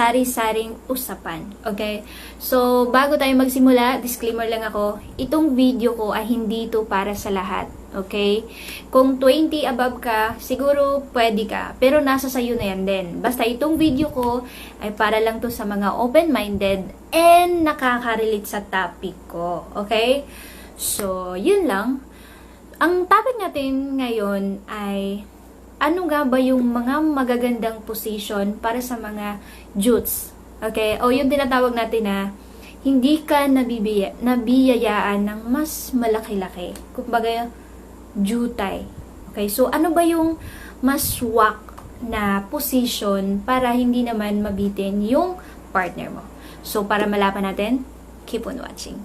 sari-saring usapan. Okay? So, bago tayo magsimula, disclaimer lang ako, itong video ko ay hindi to para sa lahat. Okay? Kung 20 above ka, siguro pwede ka. Pero nasa sayo na yan din. Basta itong video ko ay para lang to sa mga open-minded and nakaka-relate sa topic ko. Okay? So, yun lang. Ang topic natin ngayon ay ano nga ba yung mga magagandang position para sa mga jutes? Okay? O yung tinatawag natin na hindi ka nabiyayaan ng mas malaki-laki. Kumbaga, jutay. Okay? So, ano ba yung mas swak na position para hindi naman mabitin yung partner mo? So, para malaman natin, keep on watching.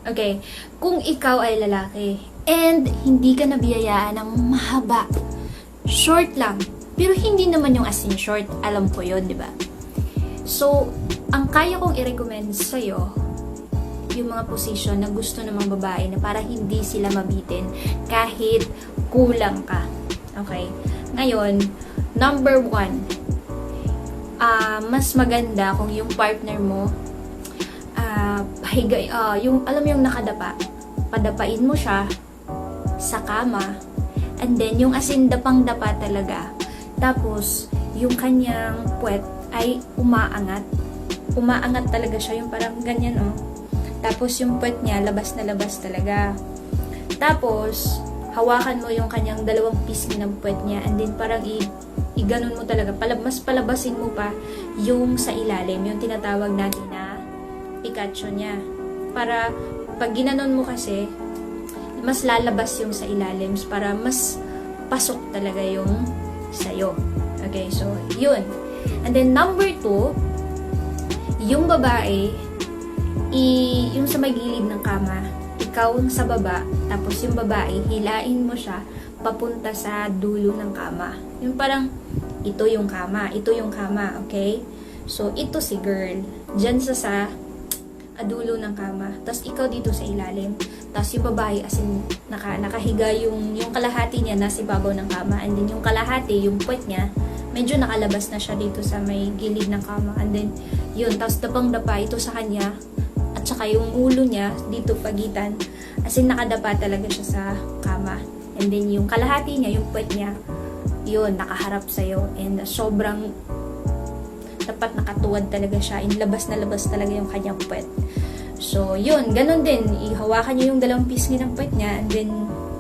Okay? Kung ikaw ay lalaki and hindi ka nabiyayaan ng mahaba, short lang. Pero hindi naman yung as in short. Alam ko yun, di ba? So, ang kaya kong i-recommend sa'yo, yung mga position na gusto ng mga babae na para hindi sila mabitin kahit kulang ka. Okay? Ngayon, number 1, mas maganda kung yung partner mo, yung, alam mo yung nakadapa, padapain mo siya sa kama. And then, yung asin dapang-dapa talaga. Tapos, yung kanyang puwet ay umaangat. Umaangat talaga siya. Yung parang ganyan, oh. Tapos, yung puwet niya, labas na labas talaga. Tapos, hawakan mo yung kanyang dalawang pisngi ng puwet niya. And then, parang iganon mo talaga. Mas palabasin mo pa yung sa ilalim. Yung tinatawag natin na Pikachu niya. Para, pag ginanon mo kasi, mas lalabas yung sa ilalim para mas pasok talaga yung sayo. Okay, so, yun. And then, number 2, yung babae, yung sa may gilid ng kama, ikaw sa baba, tapos yung babae, hilain mo siya papunta sa dulo ng kama. Yung parang, ito yung kama, okay? So, ito si girl, dyan sa dulo ng kama. Tapos ikaw dito sa ilalim. Tapos yung babae as in nakahiga yung kalahati niya nasa ibabaw ng kama. And then yung kalahati, yung puwet niya, medyo nakalabas na siya dito sa may gilid ng kama. And then yun, tapos dapang-dapa ito sa kanya. At saka yung ulo niya dito pagitan. As in nakadapa talaga siya sa kama. And then yung kalahati niya, yung puwet niya, yun, nakaharap sa'yo. And sobrang dapat nakatuwad talaga siya. Labas na labas talaga yung kanyang puwet. So, yun. Ganun din. Ihawakan niyo yung dalawang pisngi ng puwet niya. And then,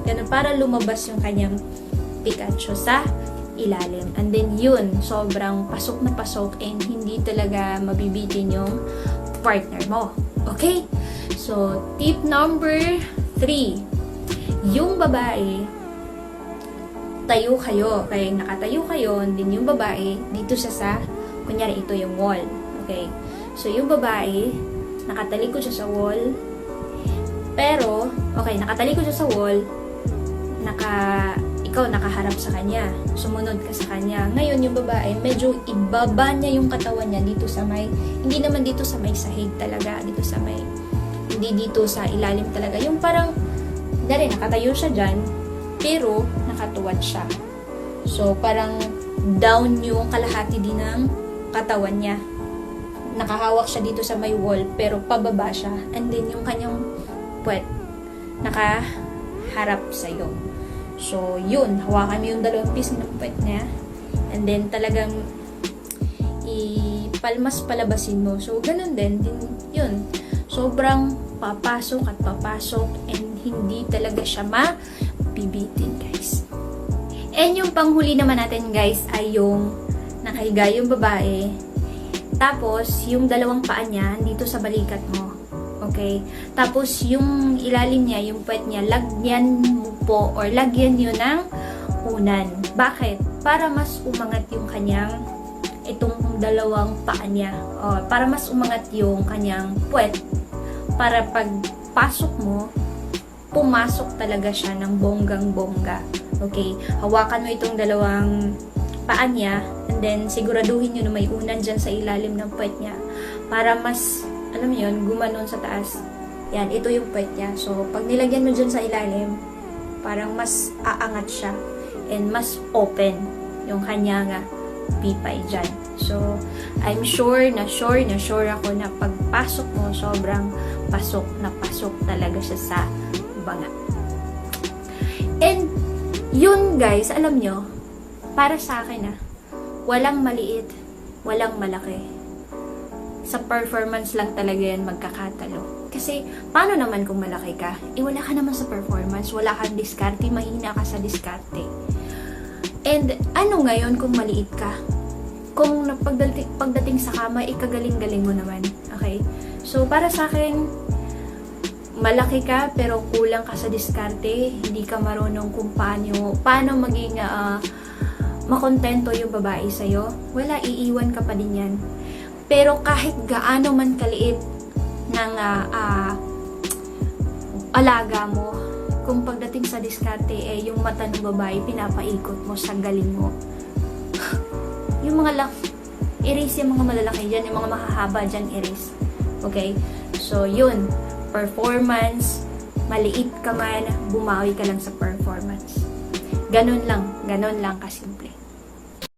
ganun. Para lumabas yung kanyang Pikachu sa ilalim. And then, yun. Sobrang pasok na pasok. And hindi talaga mabibitin yung partner mo. Okay? So, tip number 3. Yung babae, tayo kayo. Okay? Nakatayo kayo. And then, yung babae, dito siya sa kunyari, ito yung wall. Okay? So, yung babae, nakatalikod siya sa wall. Pero, okay, nakatalikod siya sa wall. Ikaw nakaharap sa kanya. Sumunod ka sa kanya. Ngayon, yung babae, medyo ibaba niya yung katawan niya dito sa may, hindi naman dito sa may sahig talaga. Dito sa may, hindi dito sa ilalim talaga. Yung parang, dali, nakatayo siya dyan, pero nakatuwad siya. So, parang down yung kalahati din ng katawan niya. Nakahawak siya dito sa may wall, pero pababa siya. And then, yung kanyang puwet, nakaharap sa'yo. So, yun. Hawakan mo yung dalawang piece ng puwet niya. And then, talagang ipalmas palabasin mo. So, ganun din. Yun. Sobrang papasok at papasok and hindi talaga siya mabibitin, guys. And yung panghuli naman natin, guys, ay yung nakahiga yung babae. Tapos, yung dalawang paa niya, dito sa balikat mo. Okay? Tapos, yung ilalim niya, yung puwet niya, lagyan mo po, or lagyan nyo ng unan. Bakit? Para mas umangat yung kanyang, itong dalawang paa niya. O, para mas umangat yung kanyang puwet. Para pag pasok mo, pumasok talaga siya ng bonggang-bongga. Okay? Hawakan mo itong dalawang paa niya, and then siguraduhin nyo na may unan dyan sa ilalim ng puwet niya para mas, alam mo yun, gumanon sa taas. Yan, ito yung puwet niya. So, pag nilagyan mo dyan sa ilalim, parang mas aangat siya and mas open yung kanyang pipay dyan. So, I'm sure na ako na pagpasok mo, sobrang pasok na pasok talaga siya sa banga. And, yun guys, alam nyo, para sa akin walang maliit, walang malaki. Sa performance lang talaga yan magkakatalo. Kasi, paano naman kung malaki ka? Wala ka naman sa performance, wala kang diskarte, mahina ka sa diskarte. And, ano ngayon kung maliit ka? Kung pagdating sa kama, ikagaling-galing mo naman. Okay? So, para sa akin, malaki ka, pero kulang ka sa diskarte, hindi ka marunong kung paano maging makontento yung babae sa'yo, wala, iiwan ka pa din yan. Pero kahit gaano man kaliit ng alaga mo, kung pagdating sa diskarte, yung mata ng babae, pinapaikot mo sa galing mo. Yung mga erase yung mga malalaki dyan, yung mga mahahaba dyan, erase. Okay? So, yun. Performance, maliit ka man, bumawi ka lang sa performance. Ganon lang kasimple.